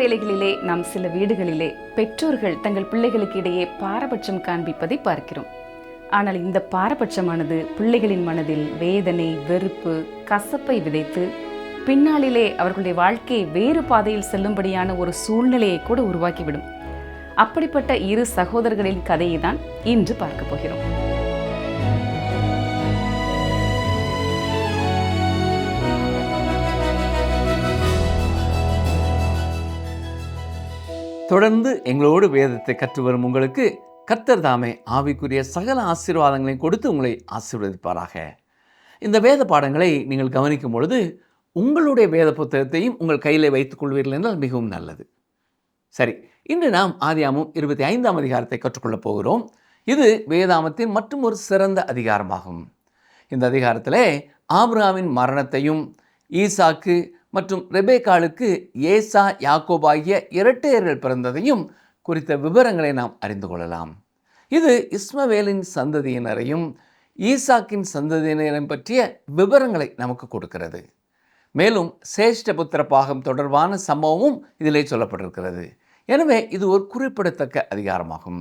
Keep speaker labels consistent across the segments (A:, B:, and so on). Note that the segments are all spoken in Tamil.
A: வேளைகளிலே நாம் சில வீடுகளிலே பெற்றோர்கள் தங்கள் பிள்ளைகளுக்கு இடையே பாரபட்சம் காண்பிப்பதை பார்க்கிறோம். ஆனால் இந்த பாரபட்சமானது பிள்ளைகளின் மனதில் வேதனை, வெறுப்பு, கசப்பை விதைத்து பின்னாளிலே அவர்களுடைய வாழ்க்கையை வேறு பாதையில் செல்லும்படியான ஒரு சூழ்நிலையை கூட உருவாக்கிவிடும். அப்படிப்பட்ட இரு சகோதரர்களின் கதையை தான் இன்று பார்க்க போகிறோம்.
B: தொடர்ந்து எங்களோடு வேதத்தை கற்று வரும் உங்களுக்கு கர்த்தர் தாமே ஆவிக்குரிய சகல ஆசீர்வாதங்களையும் கொடுத்து உங்களை ஆசீர்வதிப்பாராக. இந்த வேத பாடங்களை நீங்கள் கவனிக்கும் பொழுது உங்களுடைய வேத புத்தகத்தையும் உங்கள் கையில் வைத்துக் கொள்வீர்கள் என்றால் மிகவும் நல்லது. சரி, இன்று நாம் ஆதியாகமம் 25ஆம் அதிகாரத்தை கற்றுக்கொள்ளப் போகிறோம். இது வேதாகமத்தின் மற்றும் ஒரு சிறந்த அதிகாரமாகும். இந்த அதிகாரத்திலே ஆபிரகாமின் மரணத்தையும் ஈசாக்கு மற்றும் ரெபேக்காளுக்கு ஏசா, யாக்கோபு ஆகிய இரட்டையர்கள் பிறந்ததையும் குறித்த விவரங்களை நாம் அறிந்து கொள்ளலாம். இது இஸ்மவேலின் சந்ததியினரையும் ஈசாக்கின் சந்ததியினரையும் பற்றிய விவரங்களை நமக்கு கொடுக்கிறது. மேலும் சேஷ்டபுத்திர பாகம் தொடர்பான சம்பவமும் இதிலே சொல்லப்பட்டிருக்கிறது. எனவே இது ஒரு குறிப்பிடத்தக்க அதிகாரமாகும்.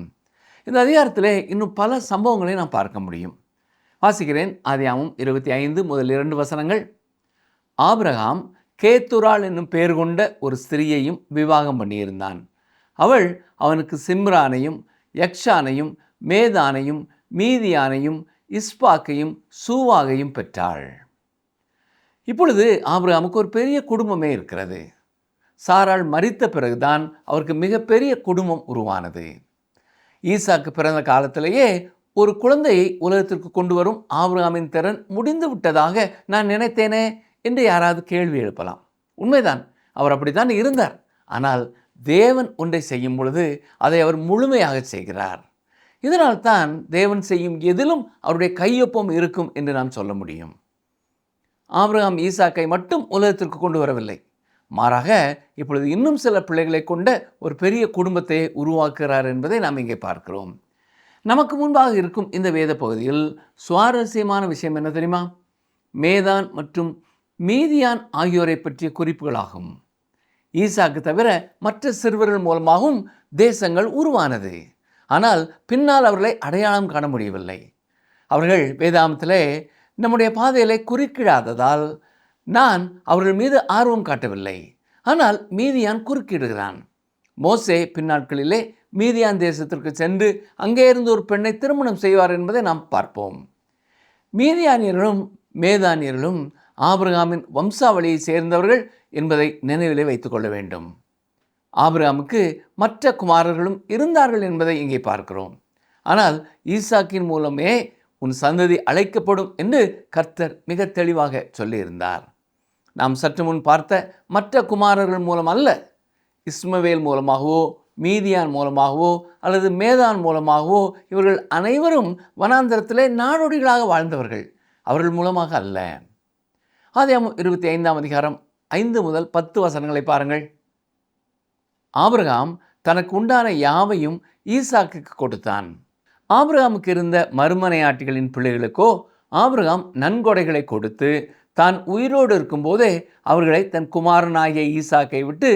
B: இந்த அதிகாரத்திலே இன்னும் பல சம்பவங்களை நாம் பார்க்க முடியும். வாசிக்கிறேன். ஆதியாகமம் 25 முதல் 2 வசனங்கள். ஆபிரகாம் கேத்துராள் என்னும் பெயர் கொண்ட ஒரு ஸ்திரீயையும் விவாகம் பண்ணியிருந்தான். அவள் அவனுக்கு சிம்ரானையும் யக்ஷானையும் மேதானையும் மீதியானையும் இஸ்பாக்கையும் சூவாகையும் பெற்றாள். இப்பொழுது ஆபிரகாமுக்கு ஒரு பெரிய குடும்பமே இருக்கிறது. சாராள் மரித்த பிறகுதான் அவருக்கு மிகப்பெரிய குடும்பம் உருவானது. ஈசாக்கு பிறந்த காலத்திலேயே ஒரு குழந்தையை உலகத்திற்கு கொண்டு வரும் ஆபிரகாமின் திறன் முடிந்து விட்டதாக நான் நினைத்தேனே என்று யாராவது கேள்வி எழுப்பலாம். உண்மைதான், அவர் அப்படித்தான் இருந்தார். ஆனால் தேவன் ஒன்றை செய்யும் பொழுது அதை அவர் முழுமையாக செய்கிறார். இதனால் தான் தேவன் செய்யும் எதிலும் அவருடைய கையொப்பம் இருக்கும் என்று நாம் சொல்ல முடியும். ஆபிரகாம் ஈசாக்கை மட்டும் உலகத்திற்கு கொண்டு வரவில்லை. மாறாக இப்பொழுது இன்னும் சில பிள்ளைகளை கொண்ட ஒரு பெரிய குடும்பத்தை உருவாக்குகிறார் என்பதை நாம் இங்கே பார்க்கிறோம். நமக்கு முன்பாக இருக்கும் இந்த வேத பகுதியில் சுவாரஸ்யமான விஷயம் என்ன தெரியுமா? மேதான் மற்றும் மீதியான் ஆகியோரை பற்றிய குறிப்புகளாகும். ஈசாக்கு தவிர மற்ற சிறுவர்கள் மூலமாகவும் தேசங்கள் உருவானது. ஆனால் பின்னால் அவர்களை அடையாளம் காண முடியவில்லை. அவர்கள் வேதாகமத்திலே நம்முடைய பாதையிலே குறுக்கிடாததால் நான் அவர்கள் மீது ஆர்வம் காட்டவில்லை. ஆனால் மீதியான் குறுக்கிடுகிறான். மோசே பின்னாட்களிலே மீதியான் தேசத்திற்கு சென்று அங்கே இருந்து ஒரு பெண்ணை திருமணம் செய்வார் என்பதை நாம் பார்ப்போம். மீதியானியர்களும் மேதானியர்களும் ஆபிரகாமின் வம்சாவளியை சேர்ந்தவர்கள் என்பதை நினைவிலே வைத்துக் கொள்ள வேண்டும். ஆபிரகாமுக்கு மற்ற குமாரர்களும் இருந்தார்கள் என்பதை இங்கே பார்க்கிறோம். ஆனால் ஈசாக்கின் மூலமே உன் சந்ததி அழைக்கப்படும் என்று கர்த்தர் மிக தெளிவாக சொல்லியிருந்தார். நாம் சற்று முன் பார்த்த மற்ற குமாரர்கள் மூலம் அல்ல, இஸ்மவேல் மூலமாகவோ மீதியான் மூலமாகவோ அல்லது மேதான் மூலமாகவோ இவர்கள் அனைவரும் வனாந்தரத்திலே நாடோடிகளாக வாழ்ந்தவர்கள். அவர்கள் மூலமாக அல்ல. ஆதியாகமம் 25ஆம் அதிகாரம் 5 முதல் 10 வசனங்களை பாருங்கள். ஆபிரகாம் தனக்கு உண்டான யாவையும் ஈசாக்குக்கு கொடுத்தான். ஆபிரகாமுக்கு இருந்த மறுமனையாட்டிகளின் பிள்ளைகளுக்கோ ஆபிரகாம் நன்கொடைகளை கொடுத்து தான் உயிரோடு இருக்கும்போதே அவர்களை தன் குமாரனாகிய ஈசாக்கை விட்டு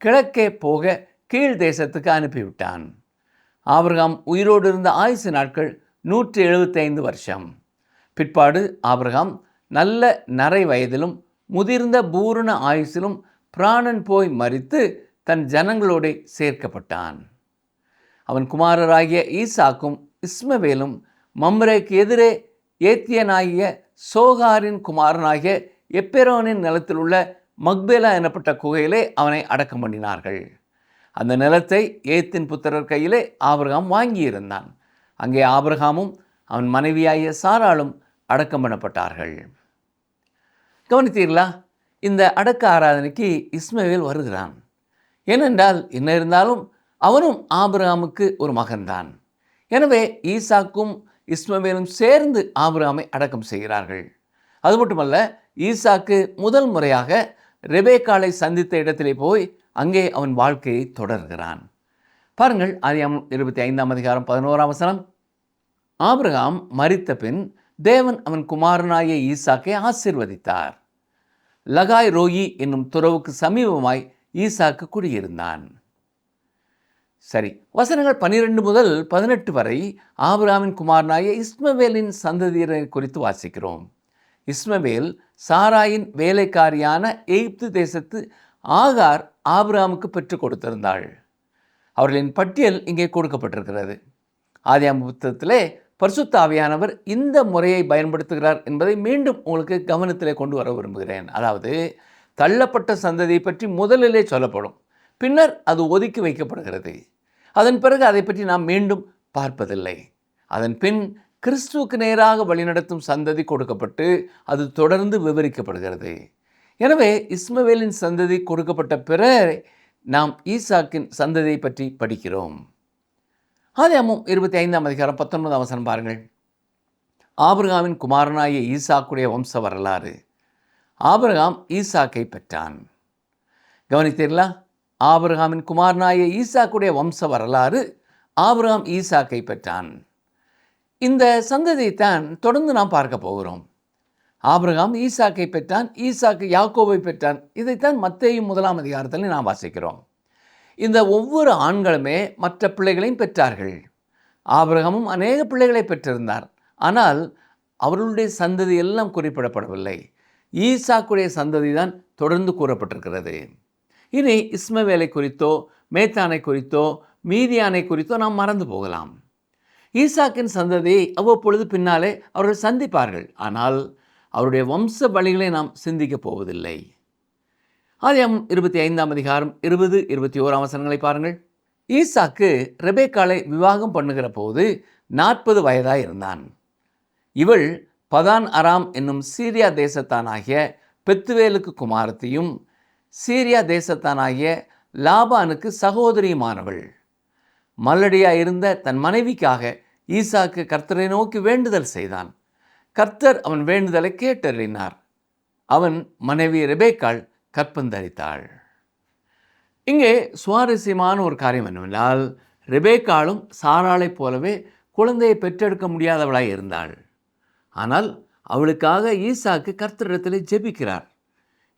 B: கிழக்கே போக கீழ் தேசத்துக்கு அனுப்பிவிட்டான். ஆபிரகாம் உயிரோடு இருந்த ஆயுசு நாட்கள் 175 வருஷம். பிற்பாடு ஆபிரகாம் நல்ல நரை வயதிலும் முதிர்ந்த பூரண ஆயுசிலும் பிராணன் போய் மரித்து தன் ஜனங்களோடு சேர்க்கப்பட்டான். அவன் குமாரராகிய ஈசாக்கும் இஸ்மவேலும் மம்ரேக்கு எதிரே ஏத்தியனாகிய சோகாரின் குமாரனாகிய எப்பெரோனின் நிலத்தில் உள்ள மக்பேலா எனப்பட்ட குகையிலே அவனை அடக்கம் பண்ணினார்கள். அந்த நிலத்தை ஏத்தின் புத்திரர் கையிலே ஆபிரகாம் வாங்கியிருந்தான். அங்கே ஆபிரகாமும் அவன் மனைவியாகிய சாராளும் அடக்கம் பண்ணப்பட்டார்கள். கவனித்தீர்களா? இந்த அடக்க ஆராதனைக்கு இஸ்மவேல் வருகிறான். ஏனென்றால் என்ன இருந்தாலும் அவனும் ஆபிரகாமுக்கு ஒரு மகன்தான். எனவே ஈசாக்கும் இஸ்மவேலும் சேர்ந்து ஆபிரகாமை அடக்கம் செய்கிறார்கள். அது மட்டுமல்ல, ஈசாக்கு முதல் முறையாக ரெபேக்காளை சந்தித்த இடத்திலே போய் அங்கே அவன் வாழ்க்கையை தொடர்கிறான். பாருங்கள், ஆதியாகமம் 25ஆம் அதிகாரம் 11ஆம் வசனம். ஆபிரகாம் மரித்த பின் தேவன் அவன் குமாரனாகிய ஈசாக்கை ஆசீர்வதித்தார். லகாய் ரோயி என்னும் துறவுக்கு சமீபமாய் ஈசாக்கு குடியிருந்தான். சரி, வசனங்கள் 12 முதல் 18 வரை ஆபிரகாமின் குமாரனாகிய இஸ்மவேலின் சந்ததியரை குறித்து வாசிக்கிறோம். இஸ்மவேல் சாராயின் வேலைக்காரியான எகிப்து தேசத்து ஆகார் ஆபிரகாமுக்கு பெற்றுக் கொடுத்திருந்தாள். அவர்களின் பட்டியல் இங்கே கொடுக்கப்பட்டிருக்கிறது. ஆதியாகம புத்தகத்திலே பரிசுத்த ஆவியானவர் இந்த முறையை பயன்படுத்துகிறார் என்பதை மீண்டும் உங்களுக்கு கவனத்திலே கொண்டு வர விரும்புகிறேன். அதாவது, தள்ளப்பட்ட சந்ததியை பற்றி முதலிலே சொல்லப்படும், பின்னர் அது ஒதுக்கி வைக்கப்படுகிறது. அதன் பிறகு அதை பற்றி நாம் மீண்டும் பார்ப்பதில்லை. அதன் பின் கிறிஸ்துவுக்கு நேராக வழிநடத்தும் சந்ததி கொடுக்கப்பட்டு அது தொடர்ந்து விவரிக்கப்படுகிறது. எனவே இஸ்மவேலின் சந்ததி கொடுக்கப்பட்ட பிறகு நாம் ஈசாக்கின் சந்ததியை பற்றி படிக்கிறோம். ஆதியாகமம் 25ஆம் அதிகாரம் 19ஆம் வசனம் பாருங்கள். ஆபிரகாமின் குமாரனாகிய ஈசாக்குடைய வம்ச வரலாறு. ஆபிரகாம் ஈசாக்கை பெற்றான். கவனித்தீர்களா? ஆபிரகாமின் குமாரனாகிய ஈசாக்குடைய வம்ச வரலாறு. ஆபிரகாம் ஈசாக்கை பெற்றான். இந்த சந்ததியைத்தான் தொடர்ந்து நாம் பார்க்க போகிறோம். ஆபிரகாம் ஈசாக்கை பெற்றான், ஈசாக்கு யாக்கோபை பெற்றான். இதைத்தான் மத்தேயு 1ஆம் அதிகாரத்தில் நாம் வாசிக்கிறோம். இந்த ஒவ்வொரு ஆண்களுமே மற்ற பிள்ளைகளையும் பெற்றார்கள். ஆபிரகாமும் அநேக பிள்ளைகளை பெற்றிருந்தார். ஆனால் அவர்களுடைய சந்ததி எல்லாம் குறிப்பிடப்படவில்லை. ஈசாக்குடைய சந்ததி தான் தொடர்ந்து கூறப்பட்டிருக்கிறது. இனி இஸ்மவேலை குறித்தோ மேத்தானை குறித்தோ மீதியானை குறித்தோ நாம் மறந்து போகலாம். ஈசாக்கின் சந்ததியை அவ்வப்பொழுது பின்னாலே அவர்கள் சந்திப்பார்கள். ஆனால் அவருடைய வம்ச வழிகளை நாம் சிந்திக்கப் போவதில்லை. ஆதியாகமம் 25ஆம் அதிகாரம் 20, 21ஆம் வசனங்களை பாருங்கள். ஈசாக்கு ரெபேக்காளை விவாகம் பண்ணுகிற போது 40 வயதாய் இருந்தான். இவள் பதான் அராம் என்னும் சீரியா தேசத்தானாகிய பெத்துவேலுக்கு குமாரத்தையும் சீரியா தேசத்தானாகிய லாபானுக்கு சகோதரியுமானவள். மல்லடியாயிருந்த தன் மனைவிக்காக ஈசாக்கு கர்த்தரை நோக்கி வேண்டுதல் செய்தான். கர்த்தர் அவன் வேண்டுதலை கேட்டறினார். அவன் மனைவி ரெபேக்காள் கற்பந்தரித்தாள். இங்கே சுவாரஸ்யமான ஒரு காரியம் என்னவென்றால், ரெபேக்காளும் சாராளைப் போலவே குழந்தையை பெற்றெடுக்க முடியாதவளாய் இருந்தாள். ஆனால் அவளுக்காக ஈசாக்கு கர்த்தரிடத்திலே ஜெபிக்கிறார்.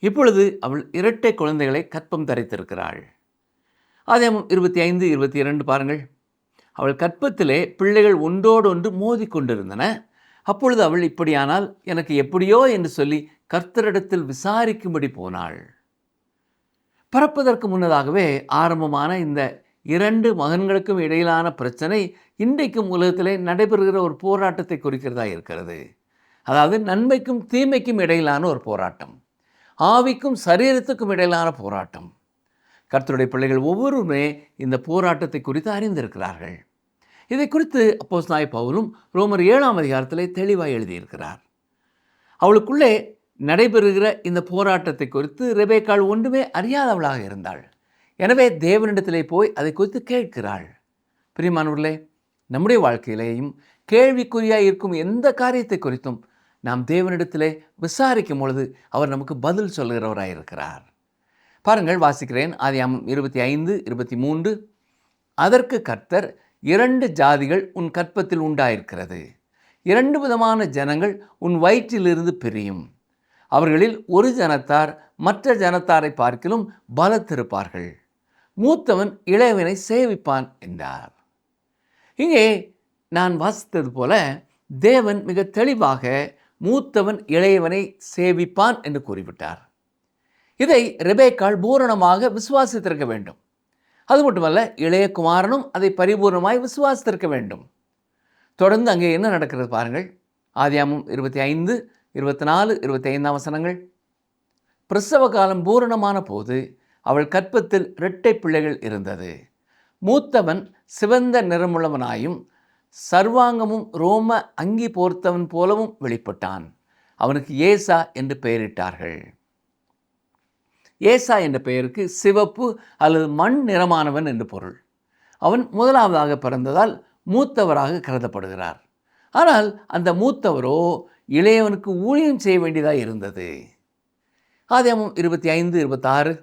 B: இப்பொழுது அவள் இரட்டை குழந்தைகளை கற்பம் தரித்திருக்கிறாள். ஆதியாகமம் 25, 22 பாருங்கள். அவள் கற்பத்திலே பிள்ளைகள் ஒன்றோடொன்று மோதி கொண்டிருந்தன. அப்பொழுது அவள், இப்படியானால் எனக்கு எப்படியோ என்று சொல்லி கர்த்தரிடத்தில் விசாரிக்கும்படி போனாள். பிறப்பதற்கு முன்னதாகவே ஆரம்பமான இந்த 2 மகன்களுக்கும் இடையிலான பிரச்சனை இன்றைக்கும் உலகத்திலே நடைபெறுகிற ஒரு போராட்டத்தை குறிக்கிறதா இருக்கிறது. அதாவது நன்மைக்கும் தீமைக்கும் இடையிலான ஒரு போராட்டம், ஆவிக்கும் சரீரத்துக்கும் இடையிலான போராட்டம். கர்த்தருடைய பிள்ளைகள் ஒவ்வொருவருமே இந்த போராட்டத்தை குறித்து அறிந்திருக்கிறார்கள். இதை குறித்து அப்போஸ்தலனாகிய பவுலும் ரோமர் 7ஆம் அதிகாரத்திலே தெளிவாக எழுதியிருக்கிறார். அவளுக்குள்ளே நடைபெறுகிற இந்த போராட்டத்தை குறித்து ரெபேக்காள் ஒன்றுமே அறியாதவளாக இருந்தாள். எனவே தேவனிடத்திலே போய் அதை குறித்து கேட்கிறாள். பிரியமானவர்களே, நம்முடைய வாழ்க்கையிலேயும் கேள்விக்குறியாக இருக்கும் எந்த காரியத்தை குறித்தும் நாம் தேவனிடத்திலே விசாரிக்கும் பொழுது அவர் நமக்கு பதில் சொல்கிறவராக இருக்கிறார். பாருங்கள், வாசிக்கிறேன். ஆதியாகமம் 25, 23. அதற்கு கர்த்தர், 2 ஜாதிகள் உன் கற்பத்தில் உண்டாயிருக்கிறது, 2 விதமான ஜனங்கள் உன் வயிற்றிலிருந்து பிரியும், அவர்களில் ஒரு ஜனத்தார் மற்ற ஜனத்தாரை பார்க்கிலும் பலத்திருப்பார்கள், மூத்தவன் இளையவனை சேவிப்பான் என்றார். இங்கே நான் வாசித்தது போல தேவன் மிக தெளிவாக மூத்தவன் இளையவனை சேவிப்பான் என்று கூறிவிட்டார். இதை ரெபேக்காள் பூரணமாக விசுவாசித்திருக்க வேண்டும். அது மட்டுமல்ல, இளைய குமாரனும் அதை பரிபூர்ணமாய் விசுவாசித்திருக்க வேண்டும். தொடர்ந்து அங்கே என்ன நடக்கிறது பாருங்கள். ஆதியாகமம் 25, 24, 25ஆம் வசனங்கள். பிரசவ காலம் பூரணமான போது அவள் கற்பத்தில் 2 பிள்ளைகள் இருந்தது. மூத்தவன் சிவந்த நிறமுள்ளவனாயும் சர்வாங்கமும் ரோம அங்கி போர்த்தவன் போலவும் வெளிப்பட்டான். அவனுக்கு ஏசா என்று பெயரிட்டார்கள். ஏசா என்ற பெயருக்கு சிவப்பு அல்லது மண் நிறமானவன் என்று பொருள். அவன் முதலாவதாக பிறந்ததால் மூத்தவராக கருதப்படுகிறார். ஆனால் அந்த மூத்தவரோ இளையவனுக்கு ஊழியம் செய்ய வேண்டியதாக இருந்தது. ஆதியாகமம் 25, 26.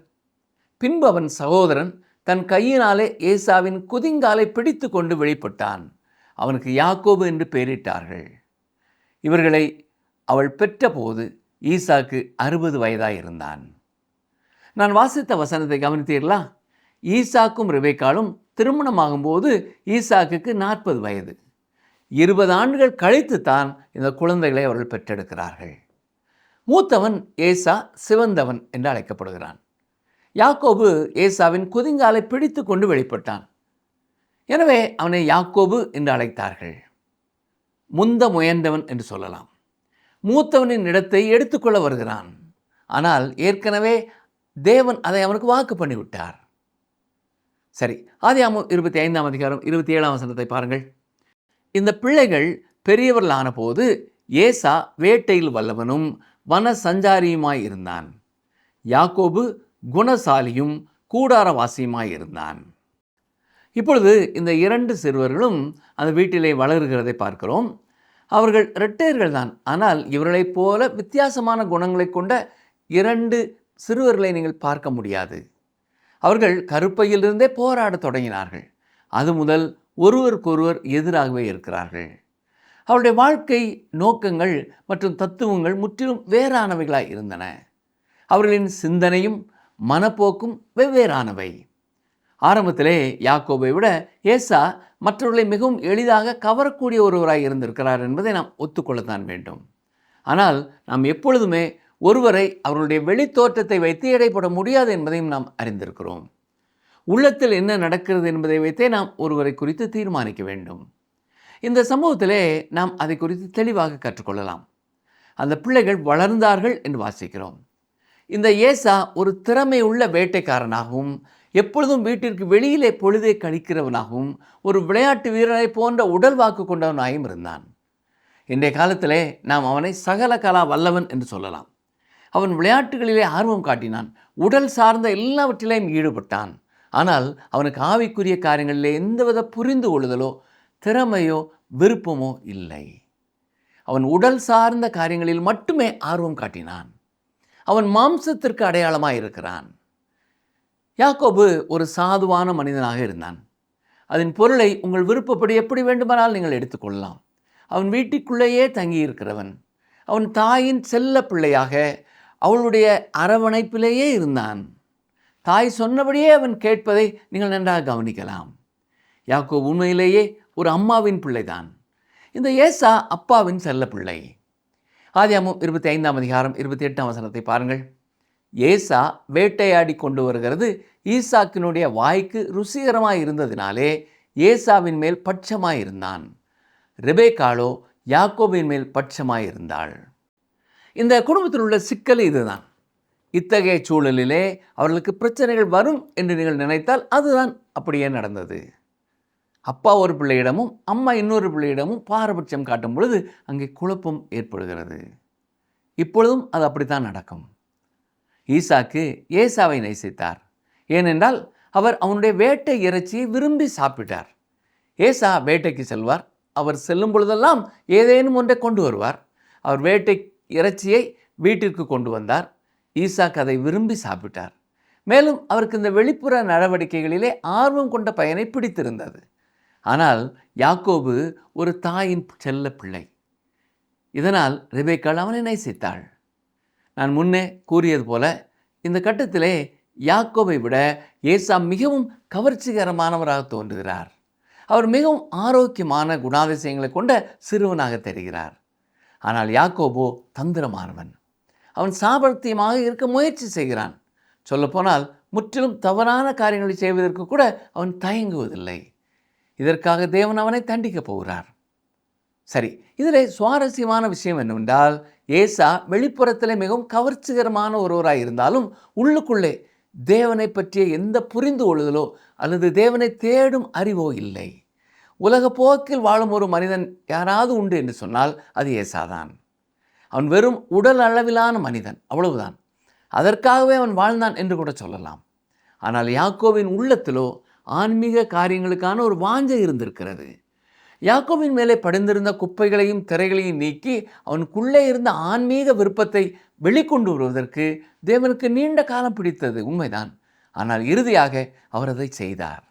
B: பின்பு அவன் சகோதரன் தன் கையினாலே ஏசாவின் குதிங்காலை பிடித்து கொண்டு வெளிப்பட்டான். அவனுக்கு யாக்கோபு என்று பெயரிட்டார்கள். இவர்களை அவள் பெற்ற போது ஈசாக்கு 60 வயதாயிருந்தான். நான் வாசித்த வசனத்தை கவனித்தீர்களா? ஈசாக்கும் ரெபெக்காளும் திருமணமாகும்போது ஈசாக்குக்கு 40 வயது. 20 ஆண்டுகள் கழித்து தான் இந்த குழந்தைகளை அவர்கள் பெற்றெடுக்கிறார்கள். மூத்தவன் ஏசா சிவந்தவன் என்று அழைக்கப்படுகிறான். யாக்கோபு ஏசாவின் குதிங்காலை பிடித்து கொண்டு வெளிப்பட்டான். எனவே அவனை யாக்கோபு என்று அழைத்தார்கள். முந்த முயன்றவன் என்று சொல்லலாம். மூத்தவனின் இடத்தை எடுத்துக்கொள்ள வருகிறான். ஆனால் ஏற்கனவே தேவன் அதை அவனுக்கு வாக்கு பண்ணிவிட்டார். சரி, ஆதியாகமம் 25ஆம் அதிகாரம் 27ஆம் வசனத்தை பாருங்கள். இந்த பிள்ளைகள் பெரியவர்களான போது ஏசா வேட்டையில் வல்லவனும் வன சஞ்சாரியுமாய் இருந்தான். யாக்கோபு குணசாலியும் கூடாரவாசியுமாய் இருந்தான். இப்பொழுது இந்த 2 சிறுவர்களும் அந்த வீட்டிலே வளர்கிறதை பார்க்கிறோம். அவர்கள் இரட்டையர்கள் தான். ஆனால் இவர்களைப் போல வித்தியாசமான குணங்களை கொண்ட 2 சிறுவர்களை நீங்கள் பார்க்க முடியாது. அவர்கள் கருப்பையிலிருந்தே போராடத் தொடங்கினார்கள். அது முதல் ஒருவருக்கொருவர் எதிராகவே இருக்கிறார்கள். அவருடைய வாழ்க்கை நோக்கங்கள் மற்றும் தத்துவங்கள் முற்றிலும் வேறானவைகளாய் இருந்தன. அவர்களின் சிந்தனையும் மனப்போக்கும் வெவ்வேறானவை. ஆரம்பத்திலே யாக்கோபை விட ஏசா மற்றவர்களை மிகவும் எளிதாக கவரக்கூடிய ஒருவராய் இருந்திருக்கிறார் என்பதை நாம் ஒத்துக்கொள்ளத்தான் வேண்டும். ஆனால் நாம் எப்பொழுதுமே ஒருவரை அவர்களுடைய வெளித்தோற்றத்தை வைத்து எடைபட முடியாது என்பதையும் நாம் அறிந்திருக்கிறோம். உள்ளத்தில் என்ன நடக்கிறது என்பதை வைத்தே நாம் ஒருவரை குறித்து தீர்மானிக்க வேண்டும். இந்த சம்பவத்திலே நாம் அதை குறித்து தெளிவாக கற்றுக்கொள்ளலாம். அந்த பிள்ளைகள் வளர்ந்தார்கள் என்று வாசிக்கிறோம். இந்த ஏசா ஒரு திறமை உள்ள வேட்டைக்காரனாகவும் எப்பொழுதும் வீட்டிற்கு வெளியிலே பொழுதை கழிக்கிறவனாகவும் ஒரு விளையாட்டு வீரரை போன்ற உடல் வாக்கு கொண்டவனாயும் இருந்தான். இன்றைய காலத்திலே நாம் அவனை சகல கலா வல்லவன் என்று சொல்லலாம். அவன் விளையாட்டுகளிலே ஆர்வம் காட்டினான். உடல் சார்ந்த எல்லாவற்றிலையும் ஈடுபட்டான். ஆனால் அவனுக்கு ஆவிக்குரிய காரியங்களிலே எந்தவித புரிந்து கொள்ளுதலோ திறமையோ விருப்பமோ இல்லை. அவன் உடல் சார்ந்த காரியங்களில் மட்டுமே ஆர்வம் காட்டினான். அவன் மாம்சத்திற்கு அடையாளமாக இருக்கிறான். யாக்கோபு ஒரு சாதுவான மனிதனாக இருந்தான். அதன் பொருளை உங்கள் விருப்பப்படி எப்படி வேண்டுமானால் நீங்கள் எடுத்துக்கொள்ளலாம். அவன் வீட்டுக்குள்ளேயே தங்கியிருக்கிறவன். அவன் தாயின் செல்ல பிள்ளையாக அவளுடைய அரவணைப்பிலேயே இருந்தான். தாய் சொன்னபடியே அவன் கேட்பதை நீங்கள் நன்றாக கவனிக்கலாம். யாக்கோபு உண்மையிலேயே ஒரு அம்மாவின் பிள்ளைதான். இந்த ஏசா அப்பாவின் செல்ல பிள்ளை. ஆதியாகமம் 25ஆம் அதிகாரம் 28ஆம் வசனத்தை பாருங்கள். ஏசா வேட்டையாடி கொண்டு வருகிறது ஈசாக்கினுடைய வாய்க்கு ருசிகரமாய் இருந்ததினாலே ஏசாவின் மேல் பட்சமாய் இருந்தான். ரெபெக்காளோ யாக்கோபின் மேல் பட்சமாய் இருந்தாள். இந்த குடும்பத்தில் உள்ள சிக்கல் இதுதான். இத்தகைய சூழலிலே அவர்களுக்கு பிரச்சனைகள் வரும் என்று நீங்கள் நினைத்தால் அதுதான் அப்படியே நடந்தது. அப்பா ஒரு பிள்ளையிடமும் அம்மா இன்னொரு பிள்ளையிடமும் பாரபட்சம் காட்டும் பொழுது அங்கே குழப்பம் ஏற்படுகிறது. இப்பொழுதும் அது அப்படித்தான் நடக்கும். ஈசாக்கு ஏசாவை நேசித்தார். ஏனென்றால் அவர் அவனுடைய வேட்டை இறைச்சியை விரும்பி சாப்பிட்டார். ஏசா வேட்டைக்கு செல்வார். அவர் செல்லும் பொழுதெல்லாம் ஏதேனும் ஒன்றை கொண்டு வருவார். அவர் வேட்டை இறைச்சியை வீட்டிற்கு கொண்டு வந்தார். ஈசாக்கு அதை விரும்பி சாப்பிட்டார். மேலும் அவருக்கு இந்த வெளிப்புற நடவடிக்கைகளிலே ஆர்வம் கொண்ட பையனை பிடித்திருந்தது. ஆனால் யாக்கோபு ஒரு தாயின் செல்ல பிள்ளை. இதனால் ரெபெக்காள் அவனை நேசித்தாள். நான் முன்னே கூறியது போல இந்த கட்டத்திலே யாக்கோபை விட ஏசா மிகவும் கவர்ச்சிகரமானவராக தோன்றுகிறார். அவர் மிகவும் ஆரோக்கியமான குணாதிசயங்களை கொண்ட சிறுவனாக தெரிகிறார். ஆனால் யாக்கோபோ தந்திரமானவன். அவன் சாமர்த்தியமாக இருக்க முயற்சி செய்கிறான். சொல்லப்போனால் முற்றிலும் தவறான காரியங்களை செய்வதற்கு கூட அவன் தயங்குவதில்லை. இதற்காக தேவன் அவனை தண்டிக்கப் போகிறார். சரி, இதில் சுவாரஸ்யமான விஷயம் என்னவென்றால் ஏசா வெளிப்புறத்தில் மிகவும் கவர்ச்சிகரமான ஒருவராக இருந்தாலும் உள்ளுக்குள்ளே தேவனை பற்றிய எந்த புரிந்து கொள்ளுதலோ அல்லது தேவனை தேடும் அறிவோ இல்லை. உலக போக்கில் வாழும் ஒரு மனிதன் யாராவது உண்டு என்று சொன்னால் அது ஏசாதான். அவன் வெறும் உடல் அளவிலான மனிதன், அவ்வளவுதான். அதற்காகவே அவன் வாழ்ந்தான் என்று கூட சொல்லலாம். ஆனால் யாக்கோவின் உள்ளத்திலோ ஆன்மீக காரியங்களுக்கான ஒரு வாஞ்சை இருந்திருக்கிறது. யாக்கோபின் மேலே படிந்திருந்த குப்பைகளையும் திரைகளையும் நீக்கி அவனுக்குள்ளே இருந்த ஆன்மீக விருப்பத்தை வெளிக்கொண்டு வருவதற்கு தேவனுக்கு நீண்ட காலம் பிடித்தது, உண்மைதான். ஆனால் இறுதியாக அவர் அதை செய்தார்.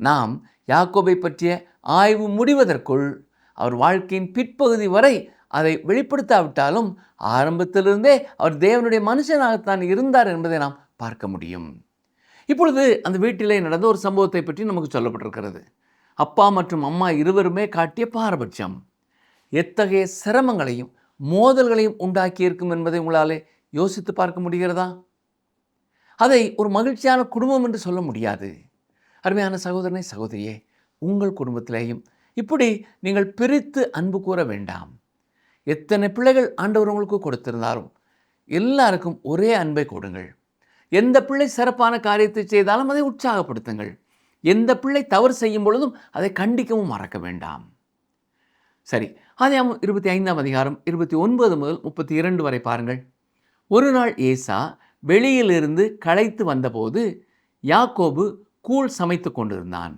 B: நாம் யாக்கோபை பற்றிய ஆய்வு முடிவதற்குள் அவர் வாழ்க்கையின் பிற்பகுதி வரை அதை வெளிப்படுத்தாவிட்டாலும் ஆரம்பத்திலிருந்தே அவர் தேவனுடைய மனுஷனாகத்தான் இருந்தார் என்பதை நாம் பார்க்க முடியும். இப்பொழுது அந்த வீட்டிலே நடந்த ஒரு சம்பவத்தை பற்றி நமக்கு சொல்லப்பட்டிருக்கிறது. அப்பா மற்றும் அம்மா இருவருமே காட்டிய பாரபட்சம் எத்தகைய சிரமங்களையும் மோதல்களையும் உண்டாக்கியிருக்கும் என்பதை உங்களாலே யோசித்து பார்க்க முடிகிறதா? அதை ஒரு மகிழ்ச்சியான குடும்பம் என்று சொல்ல முடியாது. அருமையான சகோதரனே, சகோதரியே, உங்கள் குடும்பத்திலேயும் இப்படி நீங்கள் பிரித்து அன்பு கூற வேண்டாம். எத்தனை பிள்ளைகள் ஆண்டவர் உங்களுக்கு கொடுத்திருந்தாலும் எல்லாருக்கும் ஒரே அன்பை கொடுங்கள். எந்த பிள்ளை சிறப்பான காரியத்தை செய்தாலும் அதை உற்சாகப்படுத்துங்கள். எந்த பிள்ளை தவறு செய்யும் பொழுதும் அதை கண்டிக்கவும் மறக்க வேண்டாம். சரி, ஆதியாகமம் 25ஆம் அதிகாரம் 29 முதல் 32 வரை பாருங்கள். ஒரு நாள் ஏசா வெளியிலிருந்து களைத்து வந்தபோது யாக்கோபு கூழ் சமைத்து கொண்டிருந்தான்.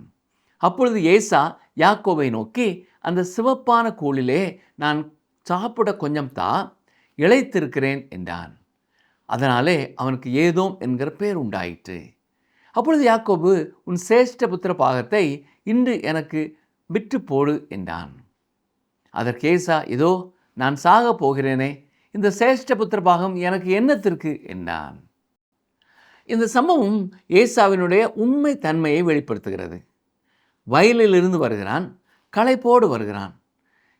B: அப்பொழுது ஏசா யாக்கோபை நோக்கி, அந்த சிவப்பான கூழிலே நான் சாப்பிட கொஞ்சம் தா, இளைத்திருக்கிறேன் என்றான். அதனாலே அவனுக்கு ஏதோம் என்கிற பேர் உண்டாயிற்று. அப்பொழுது யாக்கோபு, உன் சேஷ்ட புத்திர பாகத்தை இன்று எனக்கு விற்று போடு என்றான். அதற்கு ஏசா, இதோ நான் சாக போகிறேனே, இந்த சேஷ்ட புத்திர பாகம் எனக்கு என்னத்திற்கு என்றான். இந்த சம்பவம் ஏசாவினுடைய உண்மை தன்மையை வெளிப்படுத்துகிறது. வயலிலிருந்து வருகிறான், களைப்போடு வருகிறான்.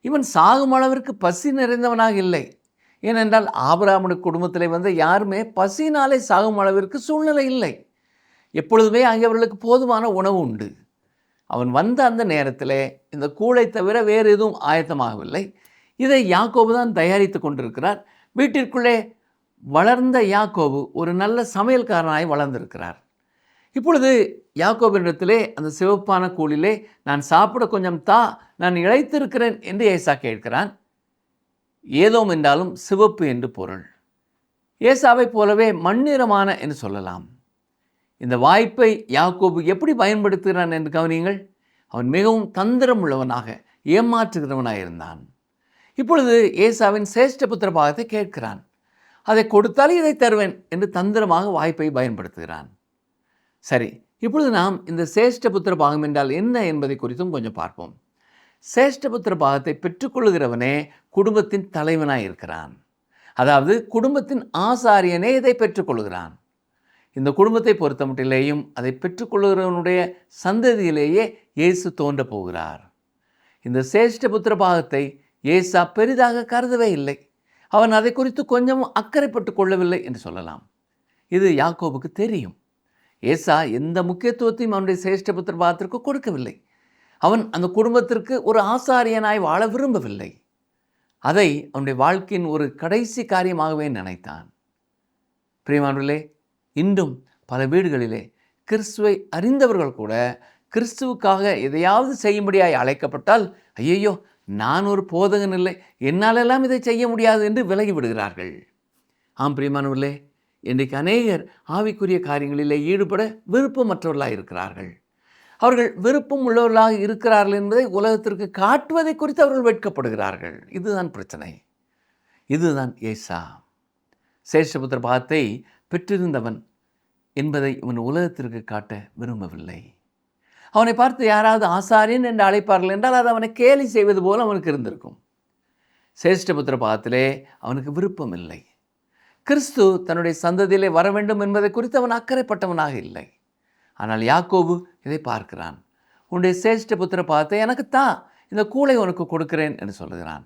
B: இவன் சாகும் அளவிற்கு பசி நிறைந்தவனாக இல்லை. ஏனென்றால் ஆபிரகாமுடைய குடும்பத்தில் வந்த யாருமே பசினாலே சாகும் அளவிற்கு சூழ்நிலை இல்லை. எப்பொழுதுமே அங்கே அவர்களுக்கு போதுமான உணவு உண்டு. அவன் வந்த அந்த நேரத்தில் இந்த கூழை தவிர வேறு எதுவும் ஆயத்தமாகவில்லை. இதை யாக்கோபு தான் தயாரித்து கொண்டிருக்கிறார். வீட்டிற்குள்ளே வளர்ந்த யாக்கோபு ஒரு நல்ல சமையல்காரனாய் வளர்ந்திருக்கிறார். இப்பொழுது யாக்கோபினிடத்திலே அந்த சிவப்பான கூழிலே நான் சாப்பிட கொஞ்சம் தா, நான் இளைத்திருக்கிறேன் என்று ஏசா கேட்கிறான். ஏதோம் என்றாலும் சிவப்பு என்று பொருள். ஏசாவை போலவே மண்ணிறமான என்று சொல்லலாம். இந்த வாய்ப்பை யாக்கோபு எப்படி பயன்படுத்துகிறான் என்று கவனியுங்கள். அவன் மிகவும் தந்திரம் உள்ளவனாக, ஏமாற்றுகிறவனாக இருந்தான். இப்பொழுது ஏசாவின் சேஷ்ட புத்திர பாகத்தை கேட்கிறான். அதை கொடுத்தால் இதை தருவேன் என்று தந்திரமாக வாய்ப்பை பயன்படுத்துகிறான். சரி, இப்பொழுது நாம் இந்த சேஷ்ட புத்திர பாகம் என்றால் என்ன என்பதை குறித்தும் கொஞ்சம் பார்ப்போம். சேஷ்ட புத்திர பாகத்தை பெற்றுக்கொள்கிறவனே குடும்பத்தின் தலைவனாய் இருக்கிறான். அதாவது குடும்பத்தின் ஆசாரியனே இதை பெற்றுக்கொள்கிறான். இந்த குடும்பத்தை பொறுத்த மட்டிலேயும் அதை பெற்றுக்கொள்கிறவனுடைய சந்ததியிலேயே இயேசு தோன்ற போகிறார். இந்த சேஷ்ட புத்திர பாகத்தை ஏசா பெரிதாக கருதவே இல்லை. அவன் அதை குறித்து கொஞ்சமும் அக்கறைப்பட்டு கொள்ளவில்லை என்று சொல்லலாம். இது யாக்கோபுக்கு தெரியும். ஏசா எந்த முக்கியத்துவத்தையும் அவனுடைய சேஷ்ட புத்திர பாகத்திற்கு கொடுக்கவில்லை. அவன் அந்த குடும்பத்திற்கு ஒரு ஆசாரியனாய் வாழ விரும்பவில்லை. அதை அவனுடைய வாழ்க்கையின் ஒரு கடைசி காரியமாகவே நினைத்தான். பிரியமானவர்களே, இன்றும் பல வீடுகளிலே கிறிஸ்துவை அறிந்தவர்கள் கூட கிறிஸ்துவுக்காக எதையாவது செய்யும்படியாய் அழைக்கப்பட்டால், ஐயையோ நான் ஒரு போதகன் இல்லை, என்னாலெல்லாம் இதை செய்ய முடியாது என்று விலகி விடுகிறார்கள். ஆம் பிரியமானவர்களே, இன்றைக்கு அநேகர் ஆவிக்குரிய காரியங்களிலே ஈடுபட விருப்பமற்றவர்களாக இருக்கிறார்கள். அவர்கள் விருப்பம் உள்ளவர்களாக இருக்கிறார்கள் என்பதை உலகத்திற்கு காட்டுவதை குறித்து அவர்கள் வெட்கப்படுகிறார்கள். இதுதான் பிரச்சனை. இதுதான் ஏசா. சேஷபுத்திர பாகத்தை பெற்றிருந்தவன் என்பதை இவன் உலகத்திற்கு காட்ட விரும்பவில்லை. அவனை பார்த்து யாராவது ஆசாரியன் என்று அழைப்பார்கள் என்றால் அது அவனை கேலி செய்வது போல் அவனுக்கு இருந்திருக்கும். சேஷ்டபுத்திர பாகத்திலே அவனுக்கு விருப்பம் இல்லை. கிறிஸ்து தன்னுடைய சந்ததியிலே வர வேண்டும் என்பதை குறித்து அவன் அக்கறைப்பட்டவனாக இல்லை. ஆனால் யாக்கோபு இதை பார்க்கிறான். உன்னுடைய சேஷ்டபுத்திர பாகத்தை எனக்கு தா, இந்த கூளை உனக்கு கொடுக்கிறேன் என்று சொல்லுகிறான்.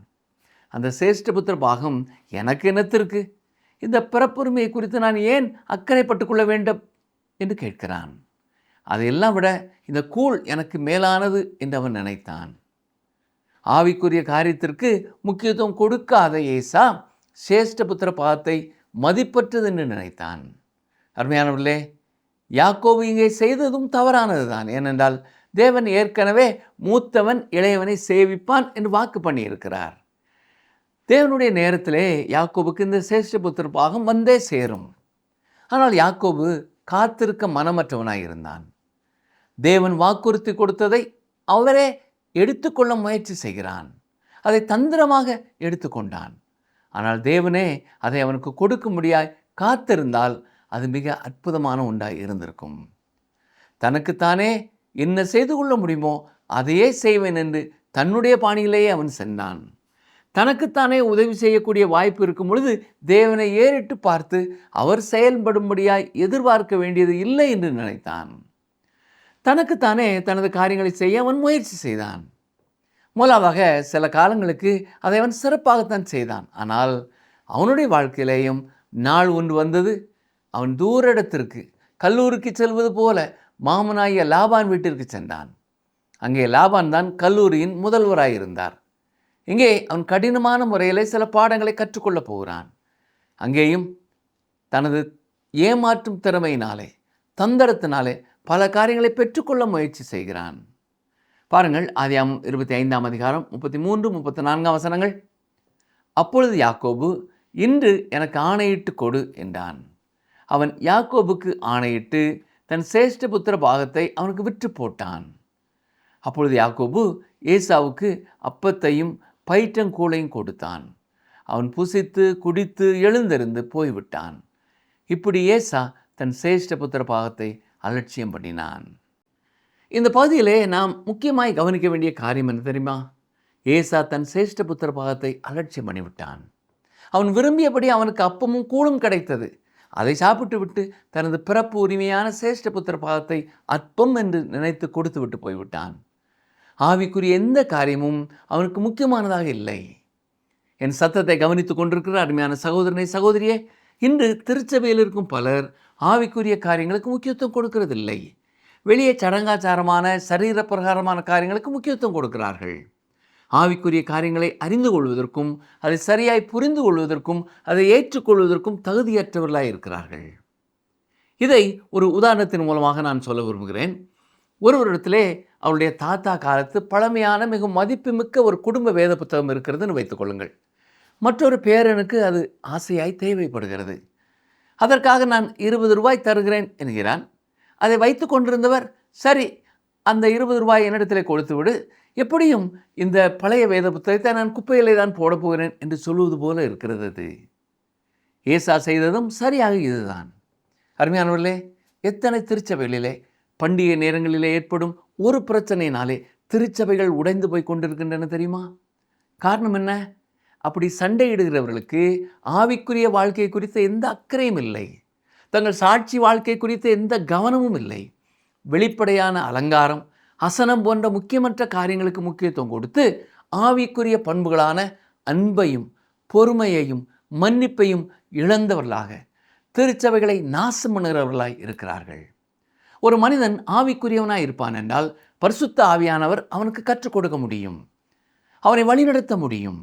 B: அந்த சேஷ்டபுத்திர பாகம் எனக்கு என்னத்திற்கு? இந்த பிறப்புரிமையை குறித்து நான் ஏன் அக்கறைப்பட்டு கொள்ள வேண்டும் என்று கேட்கிறான். அதையெல்லாம் விட இந்த கூழ் எனக்கு மேலானது என்று அவன் நினைத்தான். ஆவிக்குரிய காரியத்திற்கு முக்கியத்துவம் கொடுக்காத ஏசா சேஷ்டபுத்திர பாகத்தை மதிப்பற்றது என்று நினைத்தான். அருமையானவர்களே, யாக்கோபு இங்கே செய்ததும் தவறானது தான். ஏனென்றால் தேவன் ஏற்கனவே மூத்தவன் இளையவனை சேவிப்பான் என்று வாக்கு பண்ணியிருக்கிறார். தேவனுடைய நேரத்திலே யாக்கோபுக்கு இந்த சேஷ்டபுத்திர பாகம் வந்தே சேரும். ஆனால் யாக்கோபு காத்திருக்க மனமற்றவனாய் இருந்தான். தேவன் வாக்குறுத்தி கொடுத்ததை அவரே எடுத்துக்கொள்ள முயற்சி செய்கிறான். அதை தந்திரமாக எடுத்துக்கொண்டான். ஆனால் தேவனே அதை அவனுக்கு கொடுக்கும்படியாய் காத்திருந்தால் அது மிக அற்புதமான ஒன்றாய் இருந்திருக்கும். தனக்குத்தானே என்ன செய்து கொள்ள முடியுமோ அதையே செய்வேன் என்று தன்னுடைய பாணியிலேயே அவன் சென்றான். தனக்குத்தானே உதவி செய்யக்கூடிய வாய்ப்பு இருக்கும் பொழுது தேவனை ஏறிட்டு பார்த்து அவர் செயல்படும்படியாய் எதிர்பார்க்க வேண்டியது இல்லை என்று நினைத்தான். தனக்குத்தானே தனது காரியங்களை செய்ய அவன் முயற்சி செய்தான். முதலாவதாக சில காலங்களுக்கு அதை அவன் சிறப்பாகத்தான் செய்தான். ஆனால் அவனுடைய வாழ்க்கையிலேயும் நாள் ஒன்று வந்தது. அவன் தூர இடத்திற்கு கல்லூரிக்கு செல்வது போல மாமனாகிய லாபான் வீட்டிற்கு சென்றான். அங்கே லாபான் தான் கல்லூரியின் முதல்வராயிருந்தார். இங்கே அவன் கடினமான முறையில் சில பாடங்களை கற்றுக்கொள்ளப் போகிறான். அங்கேயும் தனது ஏமாற்றும் திறமையினாலே, தந்திரத்தினாலே பல காரியங்களை பெற்றுக்கொள்ள முயற்சி செய்கிறான். பாருங்கள், ஆதியாகமம் 25ஆம் அதிகாரம் 33, 34 வசனங்கள். அப்பொழுது யாக்கோபு, இன்று எனக்கு ஆணையிட்டு கொடு என்றான். அவன் யாக்கோபுக்கு ஆணையிட்டு தன் சேஷ்ட புத்திர பாகத்தை அவனுக்கு விற்று போட்டான். அப்பொழுது யாக்கோபு ஏசாவுக்கு அப்பத்தையும் பயிற்றங்கூளையும் கொடுத்தான். அவன் புசித்து குடித்து எழுந்திருந்து போய்விட்டான். இப்படி ஏசா தன் சேஷ்ட புத்திர பாகத்தை அலட்சியம் பண்ணினான். இந்த பகுதியிலே நாம் முக்கியமாய் கவனிக்க வேண்டிய காரியம் என்ன தெரியுமா? ஏசா தன் சேஷ்ட புத்திர பாகத்தை அலட்சியம் பண்ணிவிட்டான். அவன் விரும்பியபடி அவனுக்கு அப்பமும் கூழும் கிடைத்தது. அதை சாப்பிட்டு விட்டு தனது பிறப்பு உரிமையான சேஷ்ட புத்திர பாகத்தை அற்பம் என்று நினைத்து கொடுத்து விட்டு போய்விட்டான். ஆவிக்குரிய எந்த காரியமும் அவனுக்கு முக்கியமானதாக இல்லை. என் சத்தத்தை கவனித்து கொண்டிருக்கிற அருமையான சகோதரனை சகோதரியே, இன்று திருச்சபையில் இருக்கும் பலர் ஆவிக்குரிய காரியங்களுக்கு முக்கியத்துவம் கொடுக்கிறதில்லை. வெளியே சடங்காச்சாரமான சரீர பிரகாரமான காரியங்களுக்கு முக்கியத்துவம் கொடுக்கிறார்கள். ஆவிக்குரிய காரியங்களை அறிந்து கொள்வதற்கும் அதை சரியாய் புரிந்து கொள்வதற்கும் அதை ஏற்றுக்கொள்வதற்கும் தகுதியற்றவர்களாய் இருக்கிறார்கள். இதை ஒரு உதாரணத்தின் மூலமாக நான் சொல்ல விரும்புகிறேன். ஒருவரிடத்திலே அவருடைய தாத்தா காலத்து பழமையான மிக மதிப்புமிக்க ஒரு குடும்ப வேத புத்தகம் இருக்கிறதுன்னு வைத்துக்கொள்ளுங்கள். மற்றொரு பேரனுக்கு அது ஆசையாய் தேவைப்படுகிறது. அதற்காக நான் 20 ரூபாய் தருகிறேன் என்கிறான். அதை வைத்து கொண்டிருந்தவர், சரி அந்த 20 ரூபாய் என்னிடத்திலே கொடுத்து விடு, எப்படியும் இந்த பழைய வேத புத்தகத்தை நான் குப்பையிலே தான் போட போகிறேன் என்று சொல்லுவது போல இருக்கிறது. அது ஏசா செய்ததும் சரியாக இதுதான். அருமையானவர்களே, எத்தனை திருச்சபைகளிலே பண்டிகை நேரங்களிலே ஏற்படும் ஒரு பிரச்சனையினாலே திருச்சபைகள் உடைந்து போய் கொண்டிருக்கின்றன தெரியுமா? காரணம் என்ன? அப்படி சண்டையிடுகிறவர்களுக்கு ஆவிக்குரிய வாழ்க்கை குறித்த எந்த அக்கறையும் இல்லை. தங்கள் சாட்சி வாழ்க்கை குறித்த எந்த கவனமும் இல்லை. வெளிப்படையான அலங்காரம், அசனம் போன்ற முக்கியமற்ற காரியங்களுக்கு முக்கியத்துவம் கொடுத்து ஆவிக்குரிய பண்புகளான அன்பையும் பொறுமையையும் மன்னிப்பையும் இழந்தவர்களாக திருச்சபைகளை நாசம் பண்ணுகிறவர்களாய் இருக்கிறார்கள். ஒரு மனிதன் ஆவிக்குரியவனாய் இருப்பான் என்றால் பரிசுத்த ஆவியானவர் அவனுக்கு கற்றுக் கொடுக்க முடியும், அவனை வழிநடத்த முடியும்.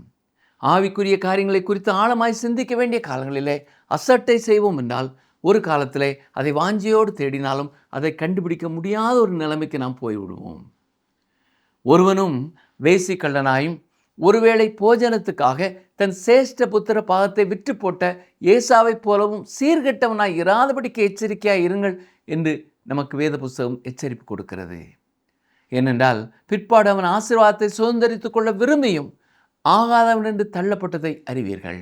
B: ஆவிக்குரிய காரியங்களை குறித்து ஆழமாய் சிந்திக்க வேண்டிய காலங்களிலே அசட்டை செய்வோம் என்றால் ஒரு காலத்திலே அதை வாஞ்சியோடு தேடினாலும் அதை கண்டுபிடிக்க முடியாத ஒரு நிலைமைக்கு நாம் போய்விடுவோம். ஒருவனும் வேசி கள்ளனாயும் ஒருவேளை போஜனத்துக்காக தன் சேஷ்ட புத்திர பாகத்தை விற்று போட்ட ஏசாவை போலவும் சீர்கெட்டவனாய் இராதபடிக்கு எச்சரிக்கையாய் இருங்கள் என்று நமக்கு வேத புஸ்தகம் எச்சரிப்பு கொடுக்கிறது. ஏனென்றால் பிற்பாடு அவன் ஆசீர்வாதத்தை சுதந்திரித்துக் கொள்ள விரும்பியும் ஆகாதவன் என்று தள்ளப்பட்டதை அறிவீர்கள்.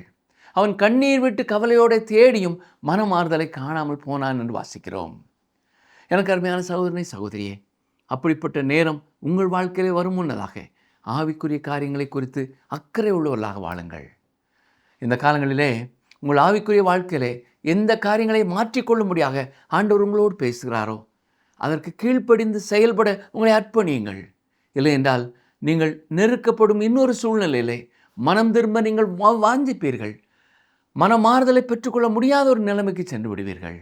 B: அவன் கண்ணீர் விட்டு கவலையோடு தேடியும் மனமாறுதலை காணாமல் போனான் என்று வாசிக்கிறோம். எனக்கு அருமையான சகோதரனை சகோதரியே, அப்படிப்பட்ட நேரம் உங்கள் வாழ்க்கையிலே வரும் முன்னதாக ஆவிக்குரிய காரியங்களை குறித்து அக்கறை உள்ளவர்களாக வாழுங்கள். இந்த காலங்களிலே உங்கள் ஆவிக்குரிய வாழ்க்கையிலே எந்த காரியங்களை மாற்றிக்கொள்ளும்படியாக ஆண்டவர் உங்களோடு பேசுகிறாரோ அதற்கு கீழ்ப்படிந்து செயல்பட உங்களை அர்ப்பணியுங்கள். இல்லை என்றால் நீங்கள் நெருக்கப்படும் இன்னொரு சூழ்நிலையிலே மனம் திரும்ப நீங்கள் வாஞ்சிப்பீர்கள். மனமாறுதலை பெற்றுக்கொள்ள முடியாத ஒரு நிலைமைக்கு சென்று விடுவீர்கள்.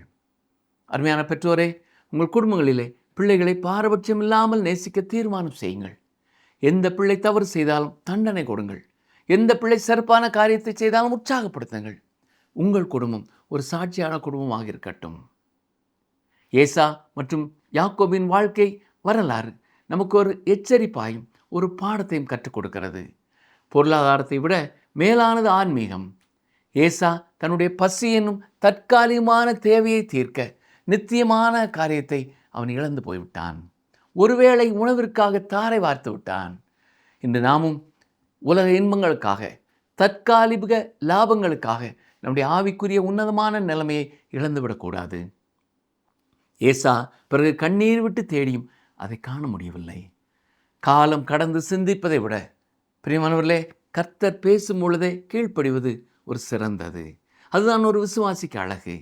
B: அருமையான பெற்றோரே, உங்கள் குடும்பங்களிலே பிள்ளைகளை பாரபட்சம் இல்லாமல் நேசிக்க தீர்மானம் செய்யுங்கள். எந்த பிள்ளை தவறு செய்தாலும் தண்டனை கொடுங்கள். எந்த பிள்ளை சிறப்பான காரியத்தை செய்தாலும் உற்சாகப்படுத்துங்கள். உங்கள் குடும்பம் ஒரு சாட்சியான குடும்பமாக இருக்கட்டும். ஏசா மற்றும் யாக்கோபின் வாழ்க்கை வரலாறு நமக்கு ஒரு எச்சரிப்பாயும் ஒரு பாடத்தையும் கற்றுக் கொடுக்கிறது. பொருளாதாரத்தை விட மேலானது ஆன்மீகம். ஏசா தன்னுடைய பசி என்னும் தற்காலிகமான தேவையை தீர்க்க நித்தியமான காரியத்தை அவன் இழந்து போய்விட்டான். ஒருவேளை உணவிற்காக தாரை வார்த்து விட்டான். இன்று நாமும் உலக இன்பங்களுக்காக, தற்காலிக லாபங்களுக்காக நம்முடைய ஆவிக்குரிய உன்னதமான நிலைமையை இழந்துவிடக்கூடாது. ஏசா பிறகு கண்ணீர் விட்டு தேடியும் அதை காண முடியவில்லை. காலம் கடந்து சிந்திப்பதை விட பிரியமானவர்களே, கர்த்தர் பேசும் பொழுதே கீழ்ப்படிவது ஒரு சிறந்தது. அதுதான் ஒரு விசுவாசிக்கு அழகு.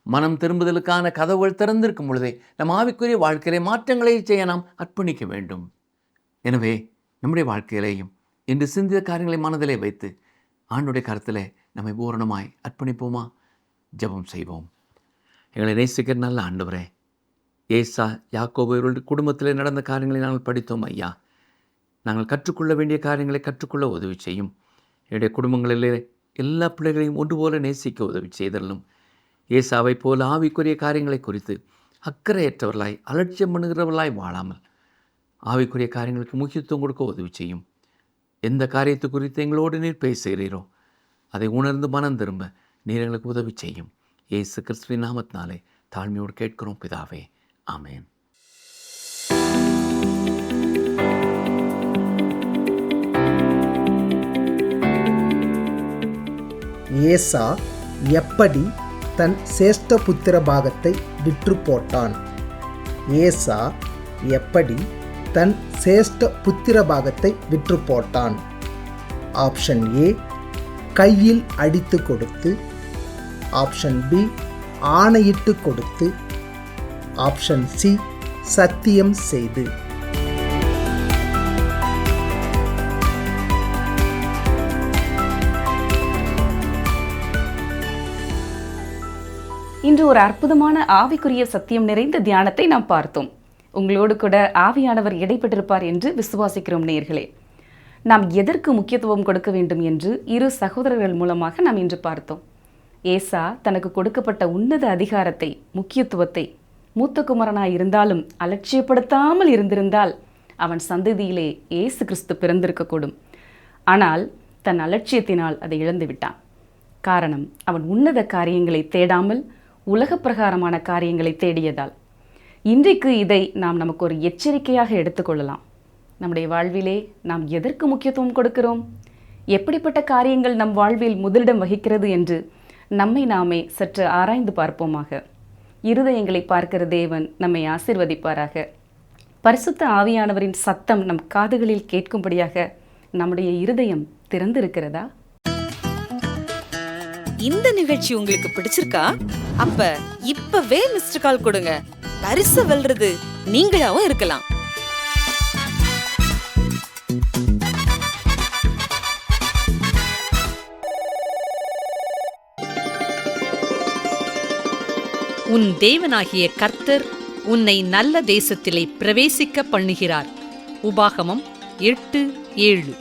B: மனம் திரும்புதலுக்கான கதவுகள் திறந்திருக்கும் பொழுதே நம் ஆவிக்குரிய வாழ்க்கையிலே மாற்றங்களை செய்ய நாம் அர்ப்பணிக்க வேண்டும். எனவே நம்முடைய வாழ்க்கையிலேயும் இன்று சிந்திய காரியங்களை மனதிலே வைத்து ஆண்டுடைய கருத்திலே நம்மை பூரணமாய் அர்ப்பணிப்போமா? ஜெபம் செய்வோம். எங்களை நேசிக்கிற நல்ல ஆண்டவரே, ஏசா யாக்கோபு இவர்களுடைய குடும்பத்திலே நடந்த காரியங்களை நாங்கள் படித்தோம் ஐயா. நாங்கள் கற்றுக்கொள்ள வேண்டிய காரியங்களை கற்றுக்கொள்ள உதவி செய்யும். என்னுடைய குடும்பங்களிலே எல்லா பிள்ளைகளையும் ஒன்று போல நேசிக்க உதவி செய்தலும். ஏசாவை போல ஆவிக்குரிய காரியங்களை குறித்து அக்கறையற்றவர்களாய் அலட்சியம் பண்ணுகிறவர்களாய் வாழாமல் ஆவிக்குரிய காரியங்களுக்கு முக்கியத்துவம் கொடுக்க உதவி செய்யும். எந்த காரியத்தை குறித்து எங்களோடு நீர் பேசுகிறீரோ அதை உணர்ந்து மனம் திரும்ப நீர் எங்களுக்கு உதவி செய்யும். இயேசு கிறிஸ்துவின் நாமத்தினாலே தாழ்மையோடு கேட்கிறோம் பிதாவே, ஆமேன்.
C: ஏசா எப்படி தன் சேஷ்ட புத்திர பாகத்தை விற்று போட்டான்? ஏசா எப்படி தன் சேஷ்ட புத்திர பாகத்தை விற்று போட்டான்? ஆப்ஷன் ஏ, கையில் அடித்து கொடுத்து. ஆப்ஷன் பி, ஆணையிட்டு கொடுத்து. ஆப்ஷன் சி, சத்தியம் செய்து.
A: இன்று ஒரு அற்புதமான ஆவிக்குரிய சத்தியம் நிறைந்த தியானத்தை நாம் பார்த்தோம். உங்களோடு கூட ஆவியானவர் இடைப்பட்டிருப்பார் என்று விசுவாசிக்கிறோம் நேயர்களே. நாம் எதற்கு முக்கியத்துவம் கொடுக்க வேண்டும் என்று இரு சகோதரர்கள் மூலமாக நாம் இன்று பார்த்தோம். ஏசா தனக்கு கொடுக்கப்பட்ட உன்னத அதிகாரத்தை, முக்கியத்துவத்தை மூத்த குமாரனாய் இருந்தாலும் அலட்சியப்படுத்தாமல் இருந்திருந்தால் அவன் சந்ததியிலே இயேசு கிறிஸ்து பிறந்திருக்கக்கூடும். ஆனால் தன் அலட்சியத்தினால் அதை இழந்து விட்டான். காரணம், அவன் உன்னத காரியங்களை தேடாமல் உலக பிரகாரமான காரியங்களை தேடியதால். இன்றைக்கு இதை நாம் நமக்கு ஒரு எச்சரிக்கையாக எடுத்துக்கொள்ளலாம். நம்முடைய வாழ்விலே நாம் எதற்கு முக்கியத்துவம் கொடுக்கிறோம், எப்படிப்பட்ட காரியங்கள் நம் வாழ்வில் முதலிடம் வகிக்கிறது என்று நம்மை நாமே சற்று ஆராய்ந்து பார்ப்போமாக. இருதயங்களை பார்க்கிற தேவன் நம்மை ஆசீர்வதிப்பாராக. பரிசுத்த ஆவியானவரின் சத்தம் நம் காதுகளில் கேட்கும்படியாக நம்முடைய இருதயம் திறந்திருக்கிறதா?
D: இந்த நிகழ்ச்சி உங்களுக்கு பிடிச்சிருக்கா? அப்ப இப்பவே மிஸ்டர் கால் கொடுங்க. பரிசு வெல்றது நீங்களாவும் இருக்கலாம்.
E: உன் தேவனாகிய கர்த்தர் உன்னை நல்ல தேசத்திலே பிரவேசிக்க பண்ணுகிறார். உபாகமம் 8:7.